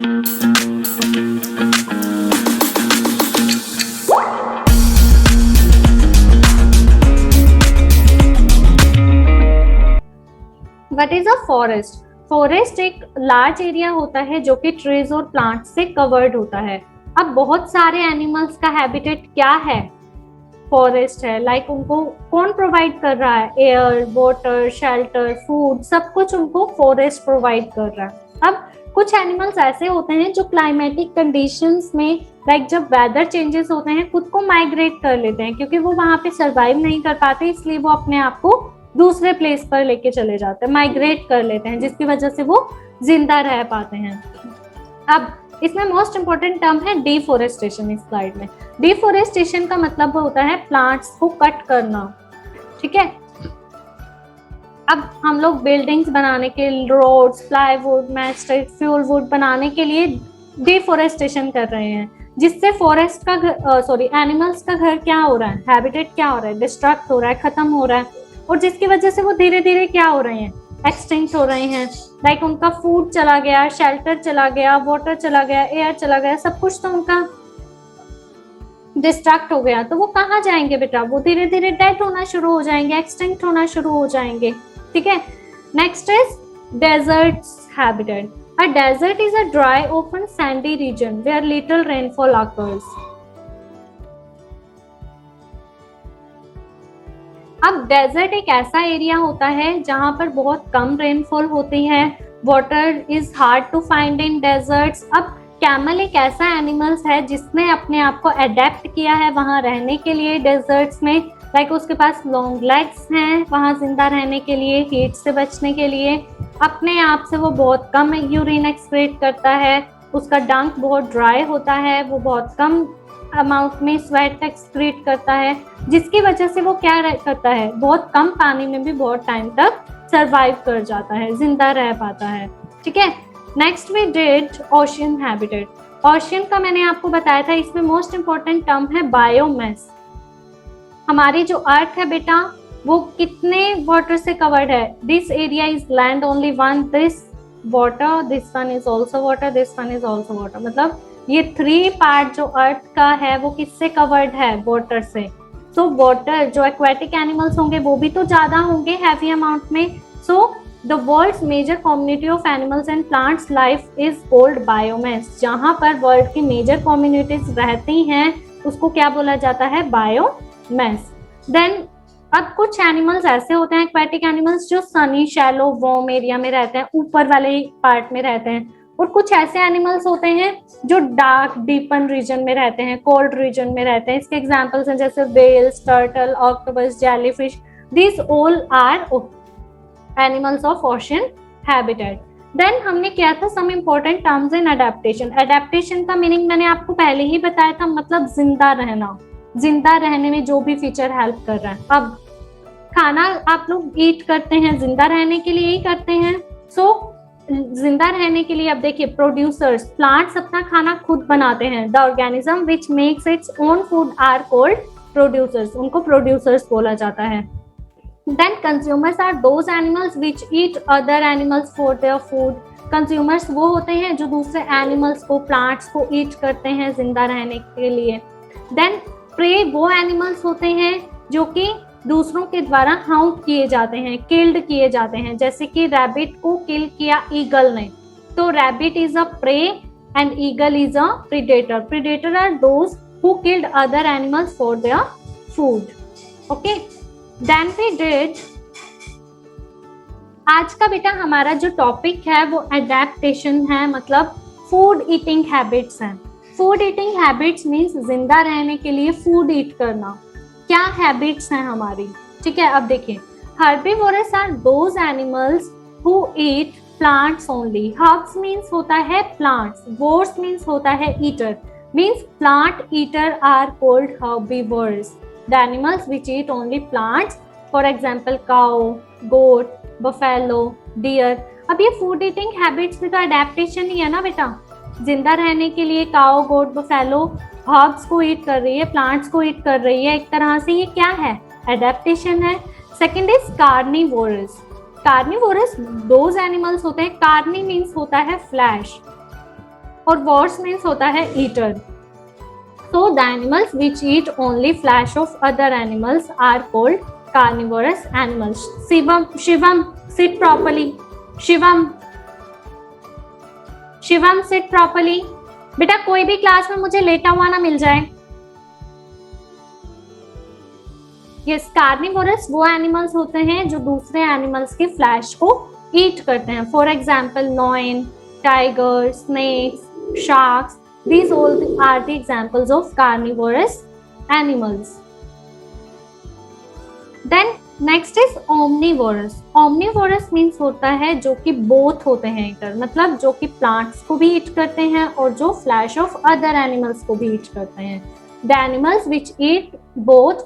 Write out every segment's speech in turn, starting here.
What is a forest? Forest एक large area होता है जो कि ट्रीज और प्लांट्स से कवर्ड होता है। अब बहुत सारे एनिमल्स का हैबिटेट क्या है? फॉरेस्ट है। लाइक उनको कौन प्रोवाइड कर रहा है? एयर, वाटर, शेल्टर, फूड, सब कुछ उनको फॉरेस्ट प्रोवाइड कर रहा है। अब कुछ एनिमल्स ऐसे होते हैं जो क्लाइमेटिक कंडीशंस में, लाइक जब वेदर चेंजेस होते हैं, खुद को माइग्रेट कर लेते हैं क्योंकि वो वहां पे सरवाइव नहीं कर पाते, इसलिए वो अपने आप को दूसरे प्लेस पर लेके चले जाते हैं, माइग्रेट कर लेते हैं, जिसकी वजह से वो जिंदा रह पाते हैं। अब इसमें मोस्ट इंपॉर्टेंट टर्म है डिफोरेस्टेशन। इस स्लाइड में डिफोरेस्टेशन का मतलब होता है प्लांट्स को कट करना। ठीक है, अब हम लोग बिल्डिंग्स बनाने के, roads, plywood, matchstick, fuel wood बनाने के लिए डिफोरेस्टेशन कर रहे हैं, जिससे फॉरेस्ट का एनिमल्स का घर क्या हो रहा है, हैबिटेट क्या हो रहा है, डिस्ट्रक्ट हो रहा है, खत्म हो रहा है, और जिसकी वजह से वो धीरे धीरे क्या हो रहे हैं, एक्सटिंक्ट हो रहे हैं। लाइक उनका फूड चला गया, शेल्टर चला गया, वाटर चला गया, एयर चला गया, सब कुछ तो उनका डिस्ट्रक्ट हो गया, तो वो कहाँ जाएंगे बेटा? वो धीरे धीरे डेड होना शुरू हो जाएंगे, एक्सटिंक्ट होना शुरू हो जाएंगे। ठीक है, next is deserts habitat. A desert is a dry, open, sandy region where little rainfall occurs. अब डेजर्ट एक ऐसा एरिया होता है जहां पर बहुत कम रेनफॉल होती है। Water is hard to find in deserts. अब कैमल एक ऐसा एनिमल्स है जिसने अपने आप को अडेप्ट किया है वहां रहने के लिए डेजर्ट्स में। लाइक उसके पास लॉन्ग लेग्स हैं वहां जिंदा रहने के लिए, हीट से बचने के लिए। अपने आप से वो बहुत कम यूरिन एक्सक्रीट करता है, उसका डंक बहुत ड्राई होता है, वो बहुत कम अमाउंट में स्वेट एक्सक्रीट करता है, जिसकी वजह से वो क्या करता है, बहुत कम पानी में भी बहुत टाइम तक सरवाइव कर जाता है, जिंदा रह पाता है। ठीक है, next we did ocean habitat. Ocean का मैंने आपको बताया था, इसमें मोस्ट इंपॉर्टेंट टर्म है बायोमास। हमारी जो अर्थ है बेटा वो कितने वाटर से कवर्ड है? This area is land only one, this water, this one is also water, this one is also water. मतलब ये 3 पार्ट जो अर्थ का है वो किससे कवर्ड है? वाटर से। सो वाटर, जो एक्वेटिक एनिमल्स होंगे वो भी तो ज्यादा होंगे हैवी अमाउंट में। So the world's major community of animals and plants life is called biomass. जहां पर वर्ल्ड की मेजर कम्युनिटीज रहती हैं उसको क्या बोला जाता है? बायोमास। देन अब कुछ एनिमल्स ऐसे होते हैं एक्वेटिक एनिमल्स जो सनी, शैलो, वार्म एरिया में रहते हैं, ऊपर वाले पार्ट में रहते हैं, और कुछ ऐसे एनिमल्स होते हैं जो डार्क डीपन रीजन में रहते हैं, कोल्ड रीजन में रहते हैं। इसके एग्जांपल्स हैं जैसे whales, turtle, octopus, jellyfish. These all are animals of ocean habitat. Then हमने किया था some important terms in adaptation. Adaptation का मीनिंग मैंने आपको पहले ही बताया था, मतलब जिंदा रहना, जिंदा रहने में जो भी फीचर हेल्प कर रहा है। अब खाना आप लोग ईट करते हैं जिंदा रहने के लिए ही करते हैं। सो जिंदा रहने के लिए अब देखिए, प्रोड्यूसर्स, प्लांट्स अपना खाना खुद बनाते हैं। The organism which makes its own food are called producers, उनको प्रोड्यूसर्स बोला जाता है। Then consumers are those animals which eat other animals for their food. Consumers वो होते हैं जो दूसरे एनिमल्स को, प्लांट्स को ईट करते हैं जिंदा रहने के लिए। देन प्रे वो एनिमल्स होते हैं जो कि दूसरों के द्वारा हाउंट किए जाते हैं, किल्ड किए जाते हैं। जैसे कि रैबिट को किल किया ईगल ने, तो rabbit is a prey and eagle is a predator. Predator are those who killed other animals for their food. Okay, then we did, आज का बेटा हमारा जो टॉपिक है वो एडेप्टेशन है, मतलब फूड ईटिंग हैबिट्स हैं। फूड ईटिंग हैबिट्स मीन्स जिंदा रहने के लिए फूड ईट करना। क्या हैबिट्स हैं हमारी? ठीक है, अब देखिए, herbivorous are those animals who eat plants only. Herbs means होता है प्लांट्स, वोर्स मीन्स होता है eater, means plant eater are called herbivorous. The animals which eat only plants, for example cow, goat, buffalo, deer. अब ये food eating habits में तो adaptation ही है ना बेटा। जिंदा रहने के लिए काउ, गोट, बफेलो हर्ब्स को ईट कर रही है, प्लांट्स को ईट कर रही है, एक तरह से ये क्या है? एडेप्टेशन है। Second is carnivorous. Carnivorous those animals होते हैं, कार्नी मीन्स होता है फ्लैश, और वॉर्स मीन्स होता है eater. So the animals which eat only flesh of other animals are called carnivorous animals. Shivam, sit properly. Shivam, sit properly. बेटा कोई भी क्लास में मुझे लेटा हुआ ना मिल जाए। यस, कार्निवोरस वो एनिमल्स होते हैं जो दूसरे एनिमल्स के फ्लैश को ईट करते हैं। For example lion, tiger, snakes, sharks, these all are the examples of carnivorous animals. Then next is omnivorous. Omnivorous means होता है जो कि both होते हैं ईटर, मतलब जो कि प्लांट्स को भी ईट करते हैं और जो फ्लैश ऑफ अदर एनिमल्स को भी ईट करते हैं। The animals which eat both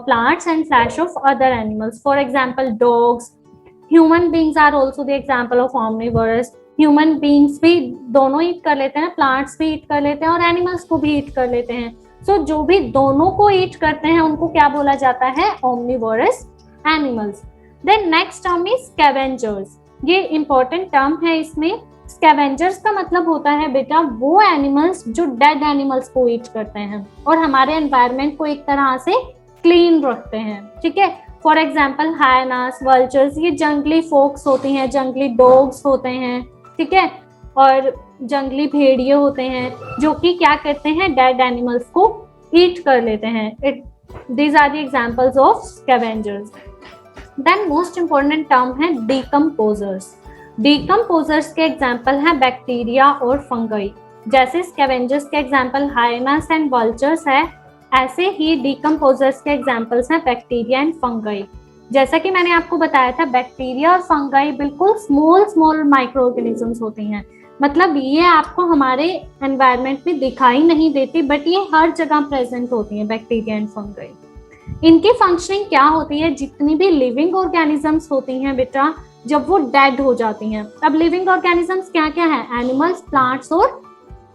plants and flesh of other animals. For example, dogs. Human beings are also the example of omnivorous. Human beings भी दोनों ईट कर लेते हैं, प्लांट्स भी ईट कर लेते हैं और एनिमल्स को भी ईट कर लेते हैं। सो जो भी दोनों को ईट करते हैं उनको क्या बोला जाता है? Omnivorous animals. Then next term is scavengers. ये इंपॉर्टेंट टर्म है। इसमें स्कैवेंजर्स का मतलब होता है बेटा वो एनिमल्स जो डेड एनिमल्स को ईट करते हैं और हमारे एनवायरनमेंट को एक तरह से क्लीन रखते हैं। ठीक है, फॉर एग्जाम्पल हायनास, वल्चर्स, ये जंगली फोक्स होती हैं, जंगली डॉग्स होते हैं, ठीक है, और जंगली भेड़िए होते हैं जो कि क्या करते हैं? डेड एनिमल्स को ईट कर लेते हैं। These are the examples of scavengers. Then most important term है decomposers. Decomposers के एग्जाम्पल हैं बैक्टीरिया और फंगई। जैसे स्कैवेंजर्स के एग्जाम्पल हाइनास एंड वल्चर्स है, ऐसे ही decomposers के एग्जाम्पल्स हैं बैक्टीरिया एंड फंगई। जैसा कि मैंने आपको बताया था, बैक्टीरिया और फंगाई बिल्कुल स्मॉल माइक्रो ऑर्गेनिजम्स होती हैं, मतलब ये आपको हमारे एनवायरनमेंट में दिखाई नहीं देती, बट ये हर जगह प्रेजेंट होती हैं बैक्टीरिया एंड फंगाई। इनकी फंक्शनिंग क्या होती है? जितनी भी लिविंग ऑर्गेनिजम्स होती हैं बेटा, जब वो डेड हो जाती हैं, अब लिविंग ऑर्गेनिजम्स क्या क्या है? एनिमल्स, प्लांट्स और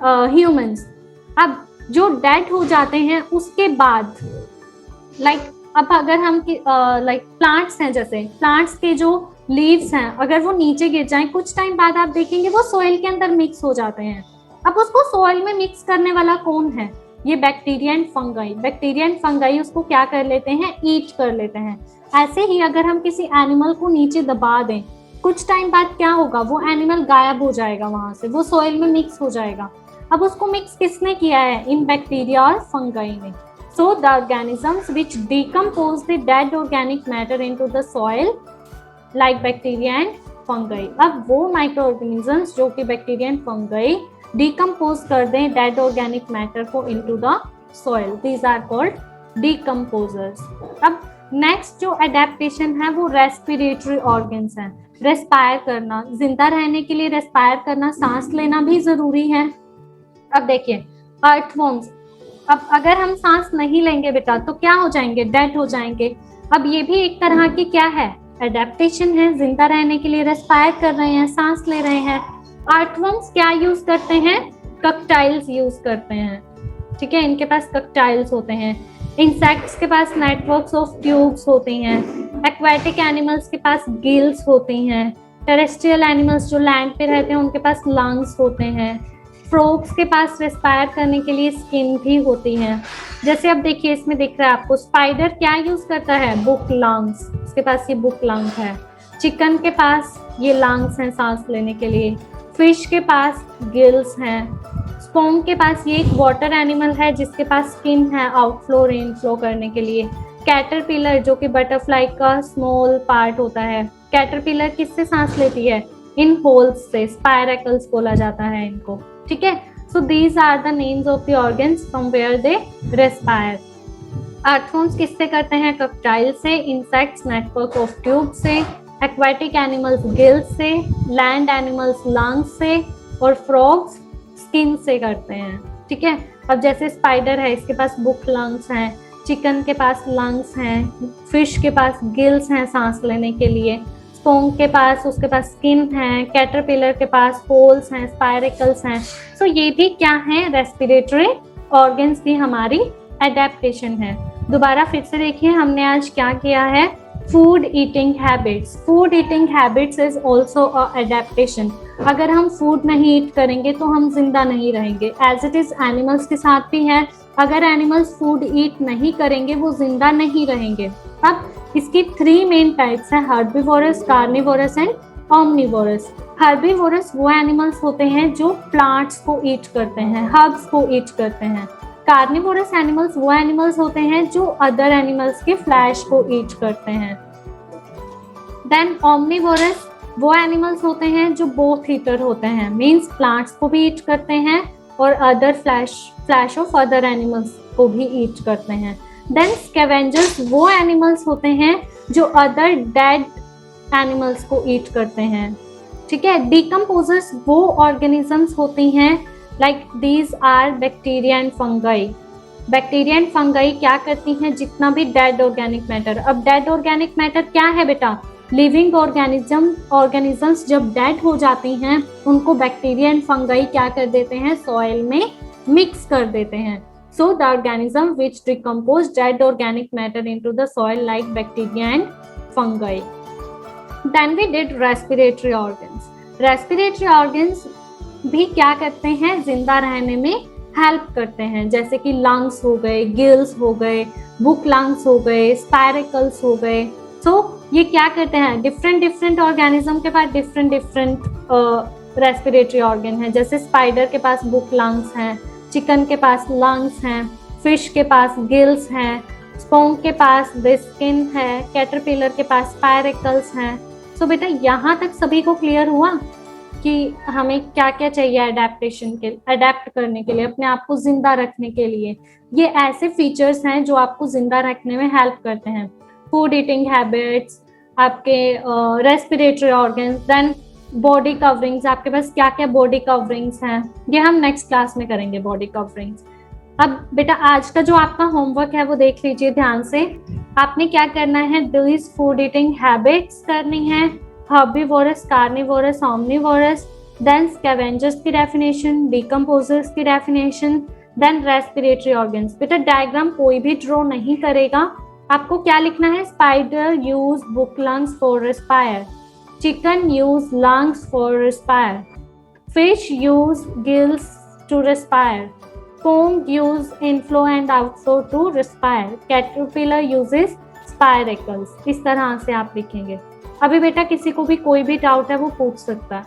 ह्यूमंस। अब जो डेड हो जाते हैं उसके बाद अब अगर हम प्लांट्स हैं, जैसे प्लांट्स के जो लीव्स हैं, अगर वो नीचे गिर जाएं, कुछ टाइम बाद आप देखेंगे वो सॉइल के अंदर मिक्स हो जाते हैं। अब उसको सॉइल में मिक्स करने वाला कौन है? ये bacteria and fungi. Bacteria and fungi उसको क्या कर लेते हैं? ईट कर लेते हैं। ऐसे ही अगर हम किसी एनिमल को नीचे दबा दें, कुछ टाइम बाद क्या होगा? वो एनिमल गायब हो जाएगा, वहां से वो सॉइल में मिक्स हो जाएगा। अब उसको मिक्स किसने किया है? इन बैक्टीरिया और फंगाई ने। So the organisms which decompose the dead organic matter into the soil like bacteria and fungi. अब वो microorganisms जो कि bacteria and fungi decompose कर दें dead organic matter को into the soil, these are called decomposers. अब next जो adaptation है वो respiratory organs हैं। रेस्पायर करना, जिंदा रहने के लिए रेस्पायर करना, सांस लेना भी जरूरी है। अब देखिए अर्थवॉर्म्स, अब अगर हम सांस नहीं लेंगे बेटा तो क्या हो जाएंगे? डेड हो जाएंगे। अब ये भी एक तरह की क्या है? एडेप्टेशन है। जिंदा रहने के लिए रेस्पायर कर रहे हैं, सांस ले रहे हैं। अर्थवर्म्स क्या यूज करते हैं? कक्टाइल्स यूज करते हैं। ठीक है, इनके पास कक्टाइल्स होते हैं। इंसेक्ट्स के पास नेटवर्क्स ऑफ ट्यूब्स होती हैं। एक्वेटिक एनिमल्स के पास गिल्स होती हैं। टेरेस्ट्रियल एनिमल्स जो लैंड पे रहते हैं उनके पास लंग्स होते हैं। फ्रॉग्स के पास रेस्पायर करने के लिए स्किन भी होती है। जैसे अब देखिए इसमें दिख रहा है आपको, स्पाइडर क्या यूज करता है? बुक लंग्स, उसके पास ये बुक लंग है। चिकन के पास ये लंग्स हैं सांस लेने के लिए। फिश के पास गिल्स हैं। स्पोंग के पास ये एक वाटर एनिमल है जिसके पास स्किन है आउटफ्लो इनफ्लो करने के लिए। कैटरपिलर जो कि बटरफ्लाई का स्मॉल पार्ट होता है, कैटरपिलर किससे सांस लेती है? इन होल्स से, स्पायरेकल्स बोला जाता है इनको। ठीक है, so these are the names of the organs from where they respire. Earthworms किससे करते हैं? कक्टाइल से। इंसेक्ट्स नेटवर्क ऑफ ट्यूब से। एक्वेटिक एनिमल्स गिल्स से। लैंड एनिमल्स लंग्स से। और फ्रॉग्स स्किन से करते हैं। ठीक है, अब जैसे स्पाइडर है, इसके पास बुक लंग्स हैं। चिकन के पास लंग्स हैं। फिश के पास गिल्स हैं सांस लेने के लिए। स्पोंग के पास उसके पास स्किन है। कैटरपिलर के पास होल्स हैं, स्पायरिकल्स हैं। सो ये भी क्या है? रेस्पिरेटरी ऑर्गन्स की हमारी एडेप्टेशन है। दोबारा फिर से देखिए हमने आज क्या किया है। Food eating habits, food eating habits is also a adaptation. अगर हम फूड नहीं ईट करेंगे तो हम जिंदा नहीं रहेंगे, एज इट इज एनिमल्स के साथ भी है। अगर एनिमल्स फूड ईट नहीं करेंगे वो जिंदा नहीं रहेंगे। अब इसकी 3 मेन टाइप्स है, herbivorous, carnivorous and omnivorous. Herbivorous वो एनिमल्स होते हैं जो प्लांट्स को ईट करते हैं, हर्ब्स को ईट करते हैं। कार्निवोरस एनिमल्स वो एनिमल्स होते हैं जो अदर एनिमल्स के फ्लैश को ईट करते हैं। देन ऑमनीवोरस वो एनिमल्स होते हैं जो बोथ ईटर होते हैं, मींस प्लांट्स को भी ईट करते हैं और other flash of other animals को भी ईट करते हैं। देन स्कैवेंजर्स वो एनिमल्स होते हैं जो अदर डेड एनिमल्स को ईट करते हैं। ठीक है। डिकम्पोजर्स वो ऑर्गेनिजम्स होती हैं, like these are bacteria and fungi. Bacteria and fungi क्या करती हैं, जितना भी डेड ऑर्गेनिक मैटर, अब डेड ऑर्गेनिक मैटर क्या है बेटा, लिविंग ऑर्गेनिजम्स जब डेड हो जाती हैं उनको बैक्टीरिया एंड फंगाई क्या कर देते हैं, सॉइल में मिक्स कर देते हैं। So the organism which decompose dead organic matter into the soil like bacteria and fungi. Then we did respiratory organs. Respiratory organs भी क्या करते हैं, जिंदा रहने में हेल्प करते हैं, जैसे कि लंग्स हो गए, गिल्स हो गए, बुक लंग्स हो गए, स्पायरिकल्स हो गए। सो ये क्या करते हैं, डिफरेंट ऑर्गेनिज्म के पास डिफरेंट रेस्पिरेटरी ऑर्गन है। जैसे स्पाइडर के पास बुक लंग्स हैं, चिकन के पास लंग्स हैं, फिश के पास गिल्स हैं, स्पोंग के पास द स्किन है, कैटरपिलर के पास स्पायरिकल्स हैं। सो बेटा यहाँ तक सभी को क्लियर हुआ कि हमें क्या क्या चाहिए अडेप्ट करने के लिए, अपने आप को जिंदा रखने के लिए। ये ऐसे फीचर्स हैं जो आपको जिंदा रखने में हेल्प करते हैं। फूड ईटिंग हैबिट्स, आपके respiratory organs, then body coverings, आपके पास क्या क्या बॉडी कवरिंग्स हैं, ये हम नेक्स्ट क्लास में करेंगे बॉडी कवरिंग्स। अब बेटा आज का जो आपका होमवर्क है वो देख लीजिए ध्यान से। आपने क्या करना है, दिस फूड ईटिंग हैबिट्स करनी है, herbivorous, carnivorous, omnivorous, then scavengers की डेफिनेशन, डिकम्पोजर्स की डेफिनेशन, देन रेस्पिरेटरी ऑर्गन्स। बेटा डायग्राम कोई भी ड्रॉ नहीं करेगा, आपको क्या लिखना है, spider use book lungs for respire, chicken use lungs for respire, fish use gills to respire, sponge use inflow and outflow to respire, caterpillar uses spiracles. इस तरह से आप लिखेंगे। अभी बेटा किसी को भी कोई भी डाउट है वो पूछ सकता है।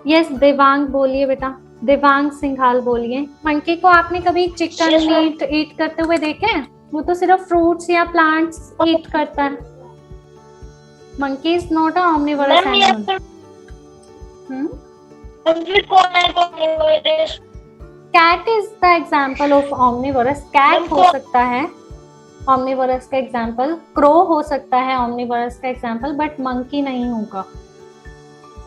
यस देवांग बोलिए बेटा, देवांग सिंघाल बोलिए। मंकी को आपने कभी चिकन मीट ईट करते हुए देखे हैं? वो तो सिर्फ फ्रूट्स या प्लांट्स ईट करता है। Monkey is not a omnivorous animal. Cat is the example of omnivorous. Cat हो सकता है omnivorous का एग्जाम्पल, क्रो हो सकता है omnivorous का एग्जाम्पल, बट मंकी नहीं होगा।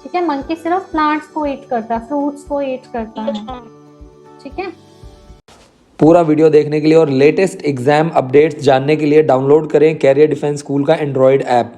ठीक है, मंकी सिर्फ प्लांट्स को ईट करता है, फ्रूट्स को ईट करता है। ठीक है। पूरा वीडियो देखने के लिए और लेटेस्ट एग्जाम अपडेट्स जानने के लिए डाउनलोड करें कैरियर डिफेंस स्कूल का एंड्रॉयड ऐप।